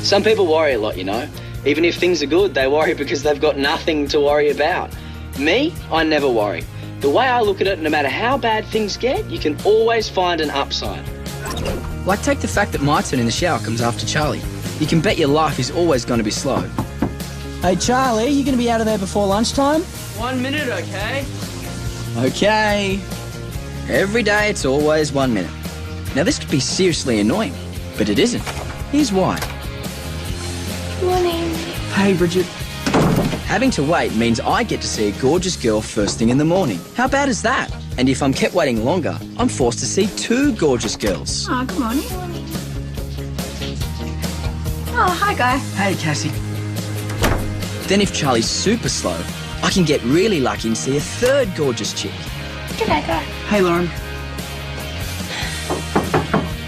Some people worry a lot, you know. Even if things are good, they worry because they've got nothing to worry about. Me, I never worry. The way I look at it, no matter how bad things get, you can always find an upside. Like take the fact that my turn in the shower comes after Charlie. You can bet your life is always going to be slow. Hey, Charlie, you going to be out of there before lunchtime? 1 minute, okay? Okay. Every day it's always 1 minute. Now this could be seriously annoying, but it isn't. Here's why. Morning. Hey, Bridget. Having to wait means I get to see a gorgeous girl first thing in the morning. How bad is that? And if I'm kept waiting longer, I'm forced to see 2 gorgeous girls. Oh, good morning. Oh, hi, Guy. Hey, Cassie. Then if Charlie's super slow, I can get really lucky and see a 3rd gorgeous chick. G'day, Guy. Hey, Lauren.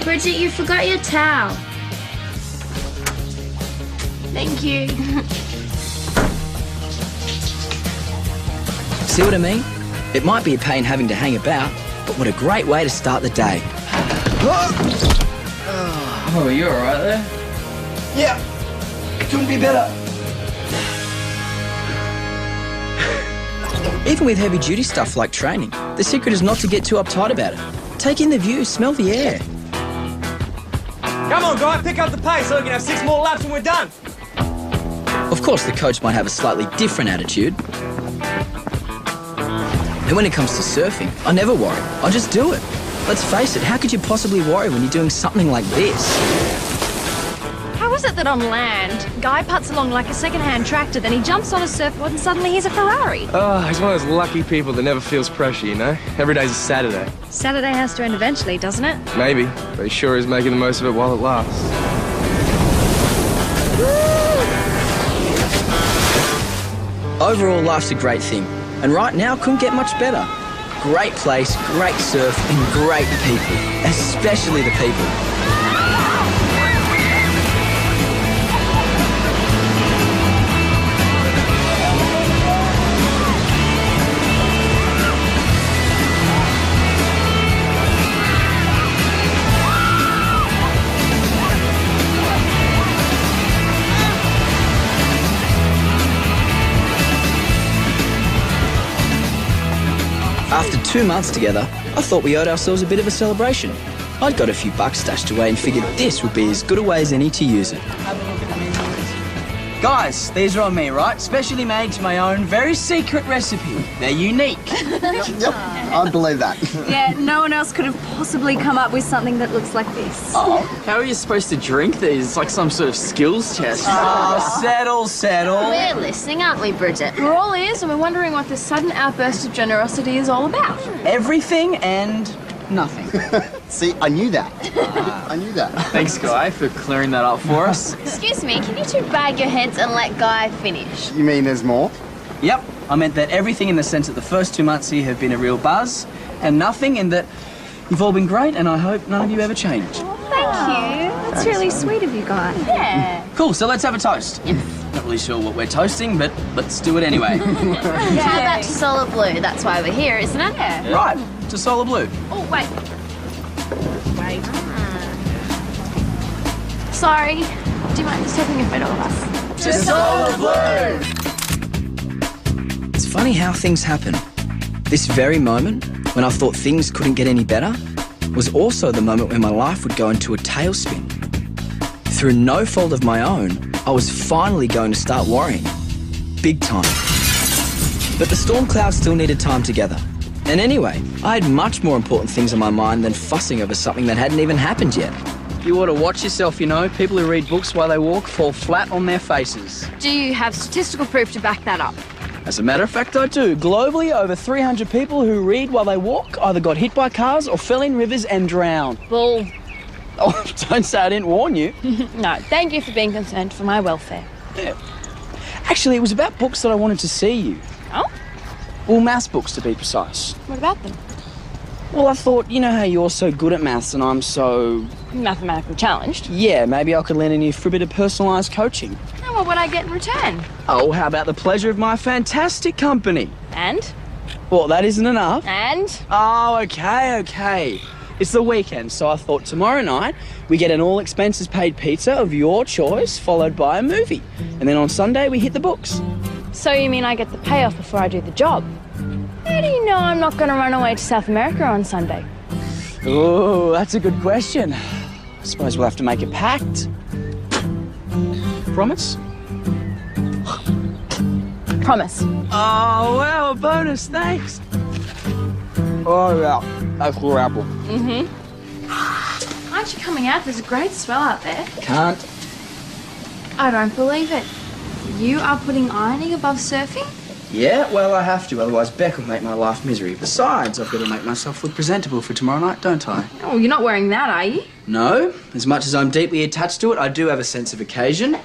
Bridget, you forgot your towel. Thank you. See what I mean? It might be a pain having to hang about, but what a great way to start the day. Oh, are you all right there? Yeah, it couldn't be better. Even with heavy-duty stuff like training, the secret is not to get too uptight about it. Take in the view, smell the air. Come on, Guy, pick up the pace so we can have 6 more laps and we're done. Of course, the coach might have a slightly different attitude. And when it comes to surfing, I never worry. I just do it. Let's face it, how could you possibly worry when you're doing something like this? How is it that on land, Guy putts along like a second-hand tractor, then he jumps on a surfboard and suddenly he's a Ferrari? Oh, he's one of those lucky people that never feels pressure, you know? Every day's a Saturday. Saturday has to end eventually, doesn't it? Maybe, but he sure is making the most of it while it lasts. Overall, life's a great thing. And right now, couldn't get much better. Great place, great surf, and great people. Especially the people. After 2 months together, I thought we owed ourselves a bit of a celebration. I'd got a few bucks stashed away and figured this would be as good a way as any to use it. Guys, these are on me, right? Specially made to my own very secret recipe. They're unique. Yep, I believe that. Yeah, no one else could have possibly come up with something that looks like this. Oh, how are you supposed to drink these? It's like some sort of skills test. Oh, settle. We're listening, aren't we, Bridget? We're all ears and we're wondering what this sudden outburst of generosity is all about. Everything and nothing. See, I knew that. I knew that. Thanks, Guy, for clearing that up for us. Excuse me, can you 2 bag your heads and let Guy finish? You mean there's more? Yep, I meant that everything in the sense that the first 2 months here have been a real buzz, and nothing in that you've all been great, and I hope none of you ever change. Thank you. That's really sweet of you, Guy. Yeah. Cool, so let's have a toast. Not really sure what we're toasting, but let's do it anyway. How about to Solar Blue? That's why we're here, isn't it? Yeah. Right, to Solar Blue. Oh, wait. Sorry. Do you mind just taking a photo of us? To Solar Blue! It's funny how things happen. This very moment, when I thought things couldn't get any better, was also the moment when my life would go into a tailspin. Through no fault of my own, I was finally going to start worrying. Big time. But the storm clouds still needed time together. And anyway, I had much more important things on my mind than fussing over something that hadn't even happened yet. You ought to watch yourself, you know. People who read books while they walk fall flat on their faces. Do you have statistical proof to back that up? As a matter of fact, I do. Globally, over 300 people who read while they walk either got hit by cars or fell in rivers and drowned. Bull. Oh, don't say I didn't warn you. No, thank you for being concerned for my welfare. Yeah. Actually, it was about books that I wanted to see you. Oh? Well, maths books, to be precise. What about them? Well, I thought, you know how you're so good at maths and I'm so... Mathematically challenged. Yeah, maybe I could lend on you for a bit of personalised coaching. And what would I get in return? Oh, how about the pleasure of my fantastic company? And? Well, that isn't enough. And? Oh, okay. It's the weekend, so I thought tomorrow night we get an all expenses paid pizza of your choice, followed by a movie. And then on Sunday we hit the books. So you mean I get the payoff before I do the job? How do you know I'm not going to run away to South America on Sunday? Oh, that's a good question. I suppose we'll have to make a pact. Promise? Promise. Oh, well, a bonus, thanks. Oh, yeah, that's cool apple. Aren't you coming out? There's a great swell out there. Can't. I don't believe it. You are putting ironing above surfing? Yeah, well, I have to, otherwise Beck will make my life misery. Besides, I've got to make myself look presentable for tomorrow night, don't I? Oh, you're not wearing that, are you? No, as much as I'm deeply attached to it, I do have a sense of occasion.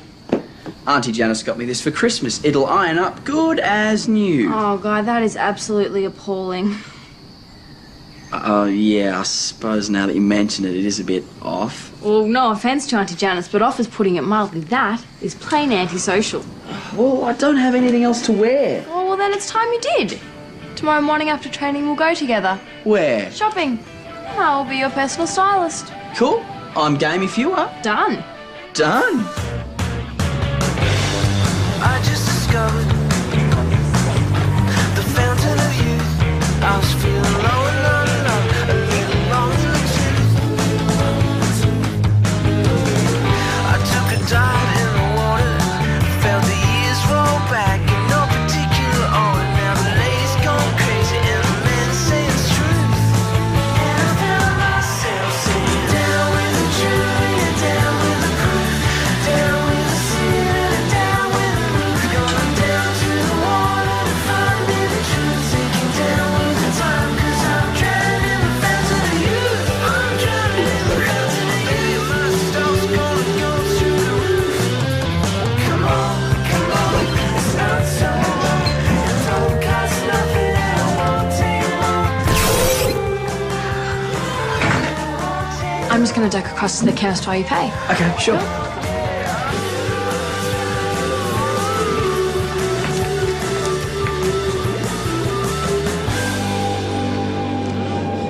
Auntie Janice got me this for Christmas. It'll iron up good as new. Oh, Guy, that is absolutely appalling. Oh, yeah, I suppose now that you mention it, it is a bit off. Well, no offence to Auntie Janice, but off is putting it mildly. That is plain antisocial. Well, I don't have anything else to wear. Oh, well, then it's time you did. Tomorrow morning after training, we'll go together. Where? Shopping. And I will be your personal stylist. Cool. I'm game if you are. Done. Done. I just discovered the fountain of youth. I was feeling low and low and low, a little long in the tooth. I took a dive in the water, felt the years roll back in no particular order. Now the lady's gone crazy and the men say it's truth. And I found myself singing down with the jury and down with the crew, down with the ceiling and down with the roof, going down to the water to find me the truth, sinking down with the time, 'cause I'm drowning in the fountain of youth. I'm drowning in the fountain of youth. My stuff's gonna go through the roof. Come on, it's not so long. It don't cost nothing and it won't take long. I'm just going to duck across to the chemist while you pay. Okay, sure.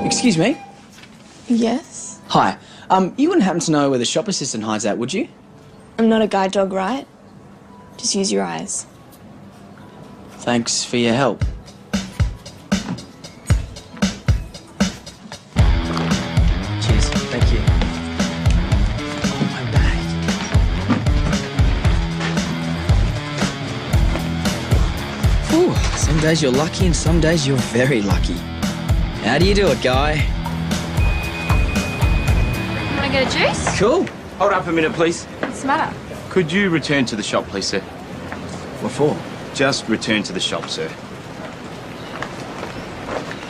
Excuse me. Yes? Hi. You wouldn't happen to know where the shop assistant hides out, would you? I'm not a guide dog, right? Just use your eyes. Thanks for your help. Cheers. Thank you. Oh, my bag. Ooh, some days you're lucky and some days you're very lucky. How do you do it, Guy? Want to get a juice? Cool. Hold up a minute, please. What's the matter? Could you return to the shop, please, sir? What for? Just return to the shop, sir.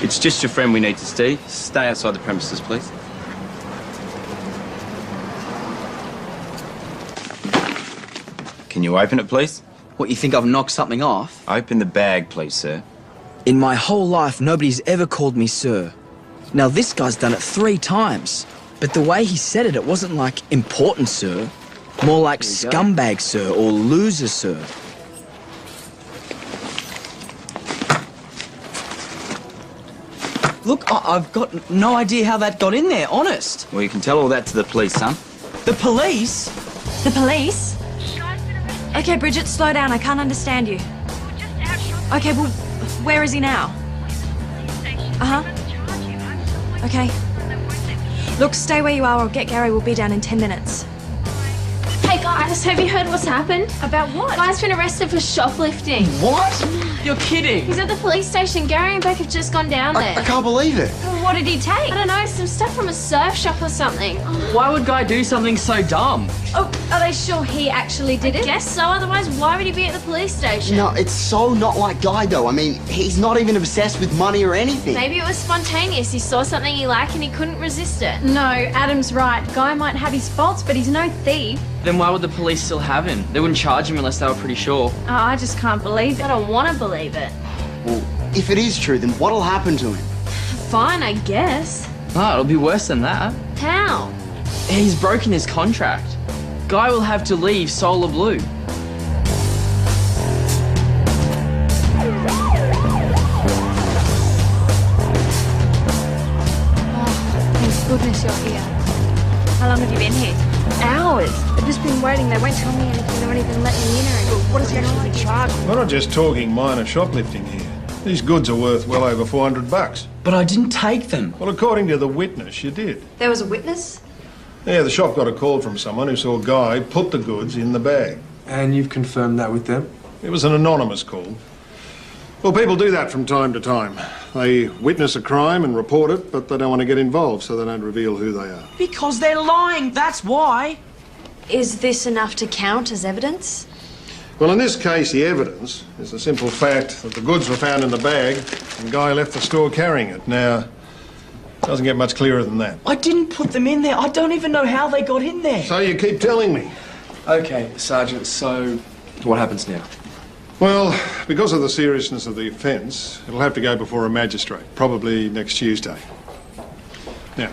It's just your friend we need to see. Stay outside the premises, please. Can you open it, please? What, you think I've knocked something off? Open the bag, please, sir. In my whole life, nobody's ever called me sir. Now, this guy's done it 3 times. But the way he said it, it wasn't like important sir. More like scumbag sir or loser sir. Look, I've got no idea how that got in there, honest. Well, you can tell all that to the police, son. The police? The police? Okay, Bridget, slow down. I can't understand you. Okay, well, where is he now? Uh-huh. Okay. Look, stay where you are. I'll get Gary. We'll be down in 10 minutes. Hey guys, have you heard what's happened? About what? Guy's been arrested for shoplifting. What? You're kidding. He's at the police station. Gary and Beck have just gone down there. I can't believe it. What did he take? I don't know, some stuff from a surf shop or something. Why would Guy do something so dumb? Oh, are they sure he actually did it? Guess so, otherwise why would he be at the police station? No, it's so not like Guy, though. I mean, he's not even obsessed with money or anything. Maybe it was spontaneous. He saw something he liked and he couldn't resist it. No, Adam's right. Guy might have his faults, but he's no thief. Then why would the police still have him? They wouldn't charge him unless they were pretty sure. Oh, I just can't believe I it. don't want to believe it. Well, if it is true, then what'll happen to him? Fine, I guess. No, it'll be worse than that. How? He's broken his contract. Guy will have to leave Solar Blue. you're here. How long have you been here? Hours. I've just been waiting. They won't tell me anything. They won't even let me in or anything. What is he actually charged? We're not just talking minor shoplifting here. These goods are worth well over $400. But I didn't take them. Well, according to the witness, you did. There was a witness? Yeah, the shop got a call from someone who saw a guy put the goods in the bag. And you've confirmed that with them? It was an anonymous call. Well, people do that from time to time. They witness a crime and report it, but they don't want to get involved, so they don't reveal who they are. Because they're lying, that's why. Is this enough to count as evidence? Well, in this case, the evidence is the simple fact that the goods were found in the bag and the guy left the store carrying it. Now, it doesn't get much clearer than that. I didn't put them in there. I don't even know how they got in there. So you keep telling me. Okay, Sergeant, so what happens now? Well, because of the seriousness of the offence, it'll have to go before a magistrate, probably next Tuesday. Now,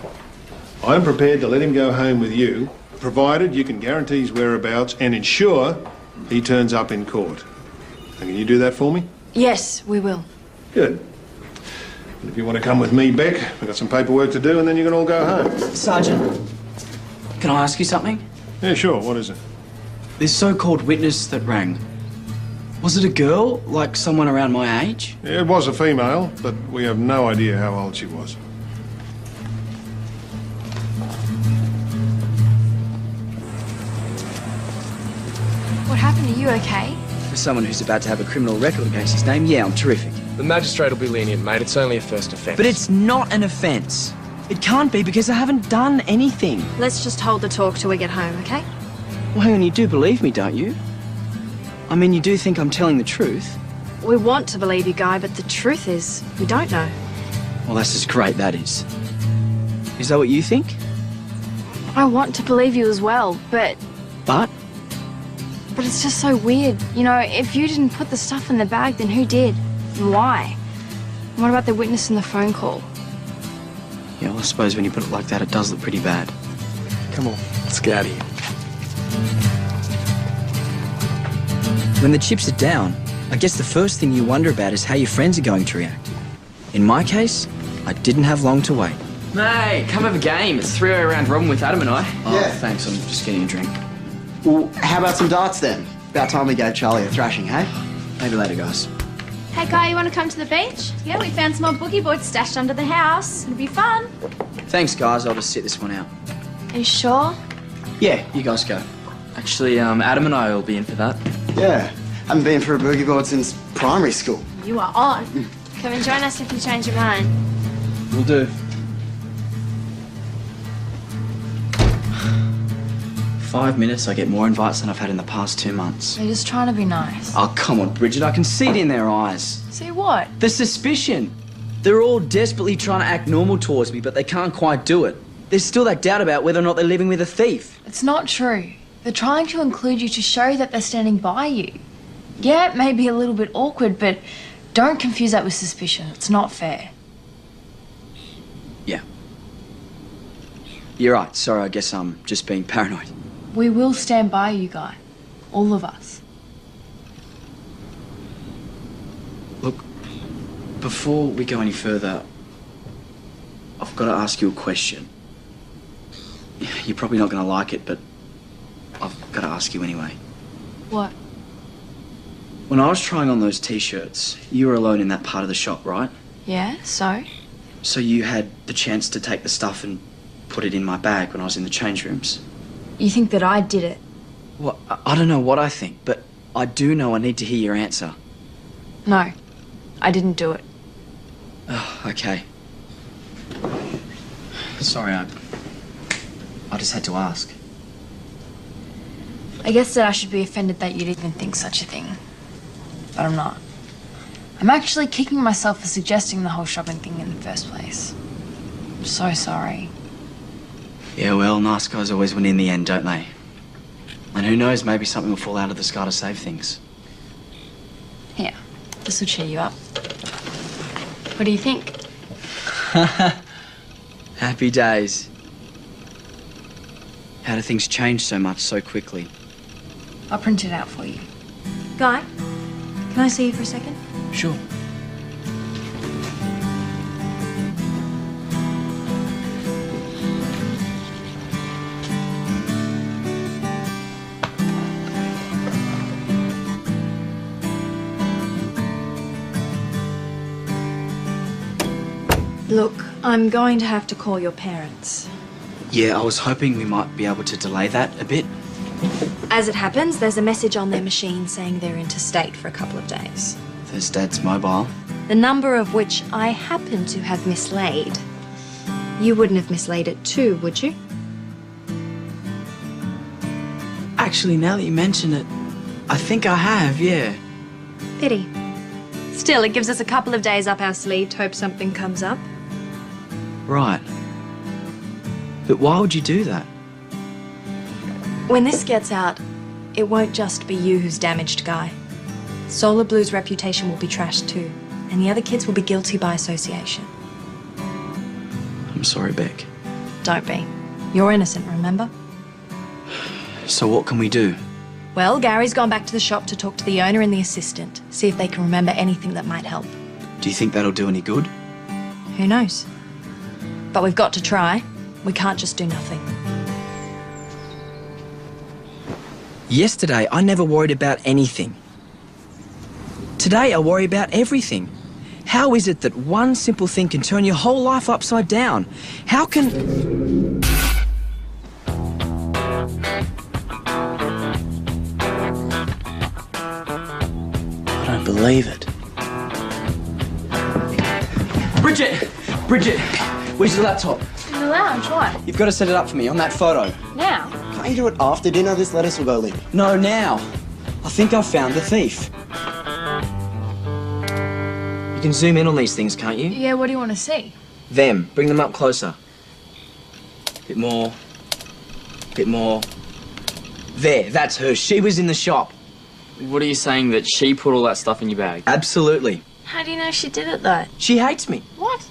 I'm prepared to let him go home with you, provided you can guarantee his whereabouts and ensure he turns up in court. And can you do that for me? Yes, we will. Good. And if you want to come with me, Beck, we've got some paperwork to do and then you can all go home. Sergeant, can I ask you something? Yeah, sure. What is it? This so-called witness that rang, was it a girl, like someone around my age? Yeah, it was a female, but we have no idea how old she was. What happened? Are you okay? For someone who's about to have a criminal record against his name, yeah, I'm terrific. The magistrate will be lenient, mate. It's only a first offence. But it's not an offence. It can't be because I haven't done anything. Let's just hold the talk till we get home, okay? Well, hang on, you do believe me, don't you? I mean, you do think I'm telling the truth? We want to believe you, Guy, but the truth is, we don't know. Well, that's just great, that is. Is that what you think? I want to believe you as well, but But? it's just so weird. You know, if you didn't put the stuff in the bag, then who did? And why? And what about the witness in the phone call? Yeah, well, I suppose when you put it like that, it does look pretty bad. Come on, let's get out of here. When the chips are down, I guess the first thing you wonder about is how your friends are going to react. In my case, I didn't have long to wait. Mate, come have a game. It's 3-0 round robin with Adam and I. Oh, Yeah. thanks, I'm just getting a drink. Well, how about some darts then? About time we gave Charlie a thrashing, hey? Maybe later, guys. Hey, Guy, you want to come to the beach? Yeah, we found some old boogie boards stashed under the house. It'll be fun. Thanks, guys, I'll just sit this one out. Are you sure? Yeah, you guys go. Actually, Adam and I will be in for that. Yeah. Haven't been for a boogie board since primary school. You are on. Come and join us if you change your mind. Will do. 5 minutes, I get more invites than I've had in the past 2 months. They're just trying to be nice. Oh, come on, Bridget, I can see it in their eyes. See what? The suspicion. They're all desperately trying to act normal towards me, but they can't quite do it. There's still that doubt about whether or not they're living with a thief. It's not true. They're trying to include you to show that they're standing by you. Yeah, it may be a little bit awkward, but don't confuse that with suspicion. It's not fair. Yeah. You're right. Sorry, I guess I'm just being paranoid. We will stand by you, Guy. All of us. Look, before we go any further, I've got to ask you a question. You're probably not going to like it, but I've got to ask you anyway. What? When I was trying on those t-shirts, you were alone in that part of the shop, right? Yeah, so? So you had the chance to take the stuff and put it in my bag when I was in the change rooms. You think that I did it? Well, I don't know what I think, but I do know I need to hear your answer. No, I didn't do it. Oh, okay. Sorry, I just had to ask. I guess that I should be offended that you'd even think such a thing. But I'm not. I'm actually kicking myself for suggesting the whole shopping thing in the first place. I'm so sorry. Yeah, well, nice guys always win in the end, don't they? And who knows, maybe something will fall out of the sky to save things. Here, this will cheer you up. What do you think? Happy days. How do things change so much so quickly? I'll print it out for you. Guy, can I see you for a second? Sure. Look, I'm going to have to call your parents. Yeah, I was hoping we might be able to delay that a bit. As it happens, there's a message on their machine saying they're interstate for a couple of days. There's Dad's mobile. The number of which I happen to have mislaid. You wouldn't have mislaid it too, would you? Actually, now that you mention it, I think I have, yeah. Pity. Still, it gives us a couple of days up our sleeve to hope something comes up. Right. But why would you do that? When this gets out, it won't just be you who's damaged Guy. Solar Blue's reputation will be trashed too, and the other kids will be guilty by association. I'm sorry, Beck. Don't be. You're innocent, remember? So what can we do? Well, Gary's gone back to the shop to talk to the owner and the assistant, see if they can remember anything that might help. Do you think that'll do any good? Who knows? But we've got to try. We can't just do nothing. Yesterday, I never worried about anything. Today, I worry about everything. How is it that one simple thing can turn your whole life upside down? How can... I don't believe it. Bridget! Bridget! Where's your laptop? In the lounge, what? You've got to set it up for me on that photo. Now? Can't you do it after dinner? This lettuce will go limp. No, now. I think I've found the thief. You can zoom in on these things, can't you? Yeah, what do you want to see? Them. Bring them up closer. Bit more. Bit more. There, that's her. She was in the shop. What are you saying, that she put all that stuff in your bag? Absolutely. How do you know she did it, though? She hates me. What?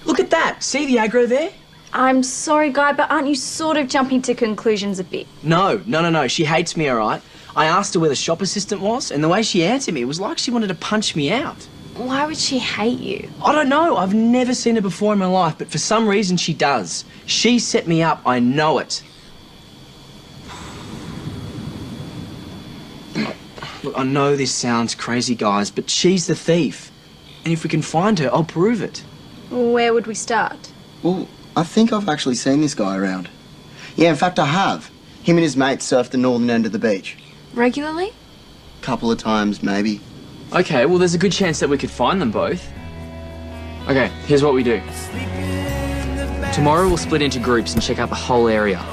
Look at that. See the aggro there? I'm sorry, Guy, but aren't you sort of jumping to conclusions a bit? No. She hates me, all right? I asked her where the shop assistant was, and the way she answered me, it was like she wanted to punch me out. Why would she hate you? I don't know. I've never seen her before in my life, but for some reason she does. She set me up. I know it. Look, I know this sounds crazy, guys, but she's the thief. And if we can find her, I'll prove it. Where would we start? Well, I think I've actually seen this guy around. Yeah, in fact, I have. Him and his mate surf the northern end of the beach. Regularly? Couple of times, maybe. Okay, well, there's a good chance that we could find them both. Okay, here's what we do. Tomorrow we'll split into groups and check out the whole area.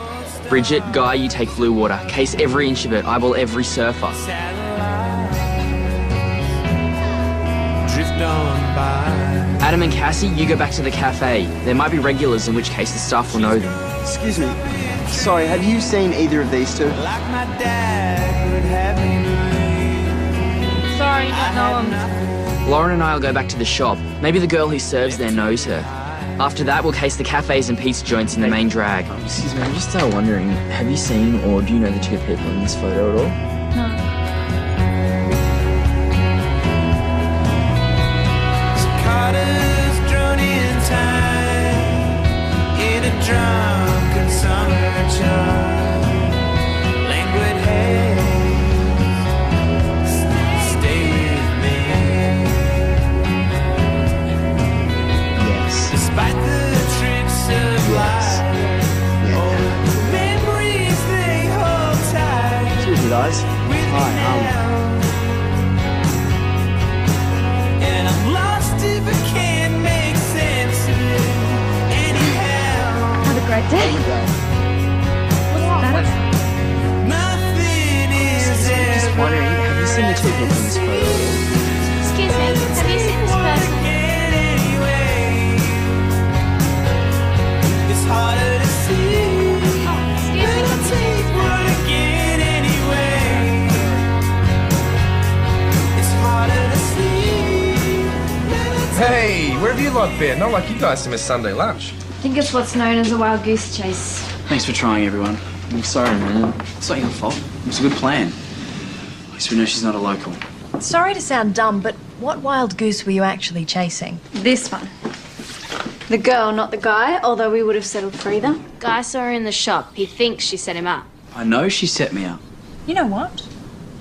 Bridget, Guy, you take Blue Water. Case every inch of it. Eyeball every surfer. Adam and Cassie, you go back to the cafe. There might be regulars, in which case the staff will know them. Excuse me. Sorry, have you seen either of these two? Sorry, don't know him. Lauren and I will go back to the shop. Maybe the girl who serves there knows her. After that, we'll case the cafes and pizza joints in the main drag. Excuse me, I'm just wondering, have you seen or do you know the two people in this photo at all? No. Drunken summer child, languid haze, stay with me. Yes. Despite the tricks of life, all the memories they hold tight. Excuse me, guys. Hi, And I'm lost if I can't make sense of it anyhow. Have a great day. What's that? Nothing is just ever wondering, have you seen the two people in this photo at all? Excuse me, have you seen this person? It's harder to see. Oh, excuse me. Again anyway. It's harder to see. Hey, where have you lot been? Not like you guys to miss Sunday lunch. I think it's what's known as a wild goose chase. Thanks for trying, everyone. I'm sorry, man. It's not your fault. It was a good plan. At least we know she's not a local. Sorry to sound dumb, but what wild goose were you actually chasing? This one. The girl, not the guy, although we would have settled for either. Guy saw her in the shop. He thinks she set him up. I know she set me up. You know what?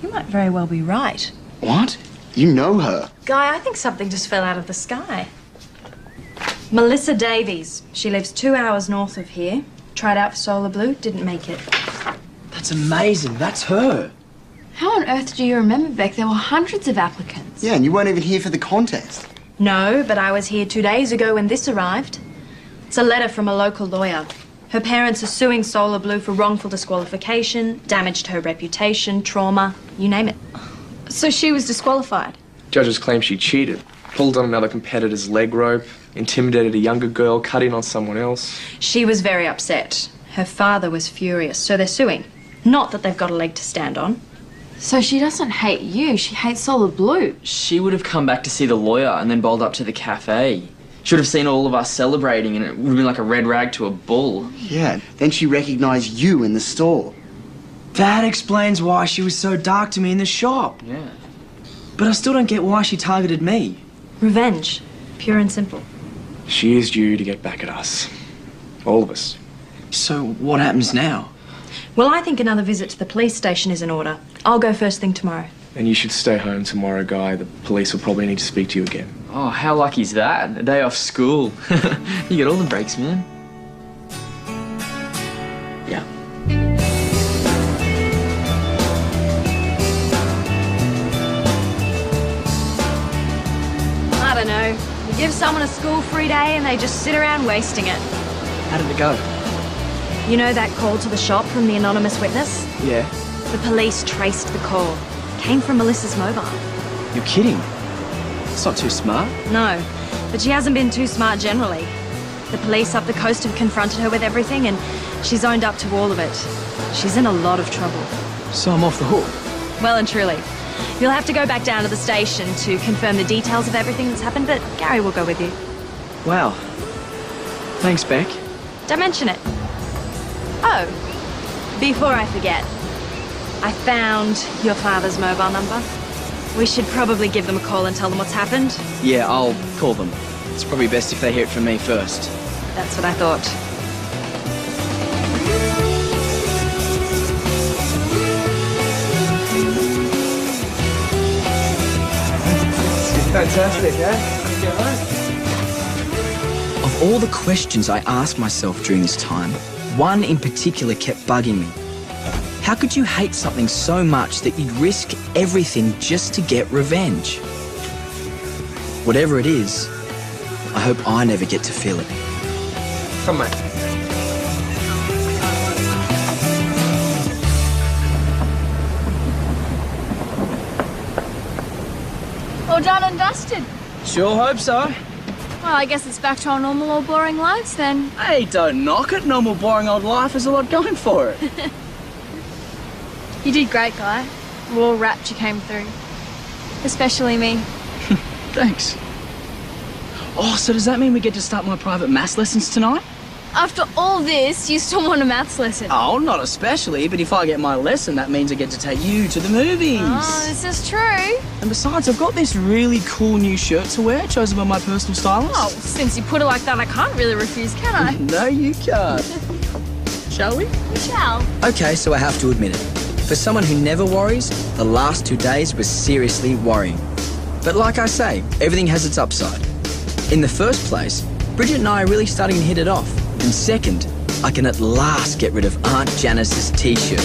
You might very well be right. What? You know her. Guy, I think something just fell out of the sky. Melissa Davies. She lives 2 hours north of here. Tried out for Solar Blue, didn't make it. That's amazing. That's her. How on earth do you remember, Beck? There were hundreds of applicants. Yeah, and you weren't even here for the contest. No, but I was here 2 days ago when this arrived. It's a letter from a local lawyer. Her parents are suing Solar Blue for wrongful disqualification, damage to her reputation, trauma, you name it. So she was disqualified? Judges claim she cheated, pulled on another competitor's leg rope, intimidated a younger girl, cut in on someone else. She was very upset. Her father was furious, so they're suing. Not that they've got a leg to stand on. So she doesn't hate you, she hates Solar Blue. She would have come back to see the lawyer and then bowled up to the cafe. She would have seen all of us celebrating and it would have been like a red rag to a bull. Yeah, then she recognised you in the store. That explains why she was so dark to me in the shop. Yeah. But I still don't get why she targeted me. Revenge. Pure and simple. She used you to get back at us. All of us. So what happens now? Well, I think another visit to the police station is in order. I'll go first thing tomorrow. And you should stay home tomorrow, Guy. The police will probably need to speak to you again. Oh, how lucky's that? A day off school. You get all the breaks, man. Yeah. I don't know. You give someone a school-free day and they just sit around wasting it. How did it go? You know that call to the shop from the anonymous witness? Yeah. The police traced the call. Came from Melissa's mobile. You're kidding. It's not too smart. No, but she hasn't been too smart generally. The police up the coast have confronted her with everything and she's owned up to all of it. She's in a lot of trouble. So I'm off the hook. Well and truly. You'll have to go back down to the station to confirm the details of everything that's happened, but Gary will go with you. Wow. Thanks, Beck. Don't mention it. Oh, before I forget, I found your father's mobile number. We should probably give them a call and tell them what's happened. Yeah, I'll call them. It's probably best if they hear it from me first. That's what I thought. Fantastic, eh? Of all the questions I asked myself during this time, one in particular kept bugging me. How could you hate something so much that you'd risk everything just to get revenge? Whatever it is, I hope I never get to feel it. Come, mate. All done and dusted. Sure hope so. Well, I guess it's back to our normal old boring lives then. Hey, don't knock it. Normal, boring old life has a lot going for it. You did great, Guy. We're all rapt you came through. Especially me. Thanks. Oh, so does that mean we get to start my private maths lessons tonight? After all this, you still want a maths lesson? Oh, not especially, but if I get my lesson, that means I get to take you to the movies. Oh, this is true. And besides, I've got this really cool new shirt to wear, chosen by my personal stylist. Oh, since you put it like that, I can't really refuse, can I? No, you can't. Shall we? We shall. Okay, so I have to admit it. For someone who never worries, the last 2 days was seriously worrying. But like I say, everything has its upside. In the first place, Bridget and I are really starting to hit it off. And second, I can at last get rid of Aunt Janice's t-shirt.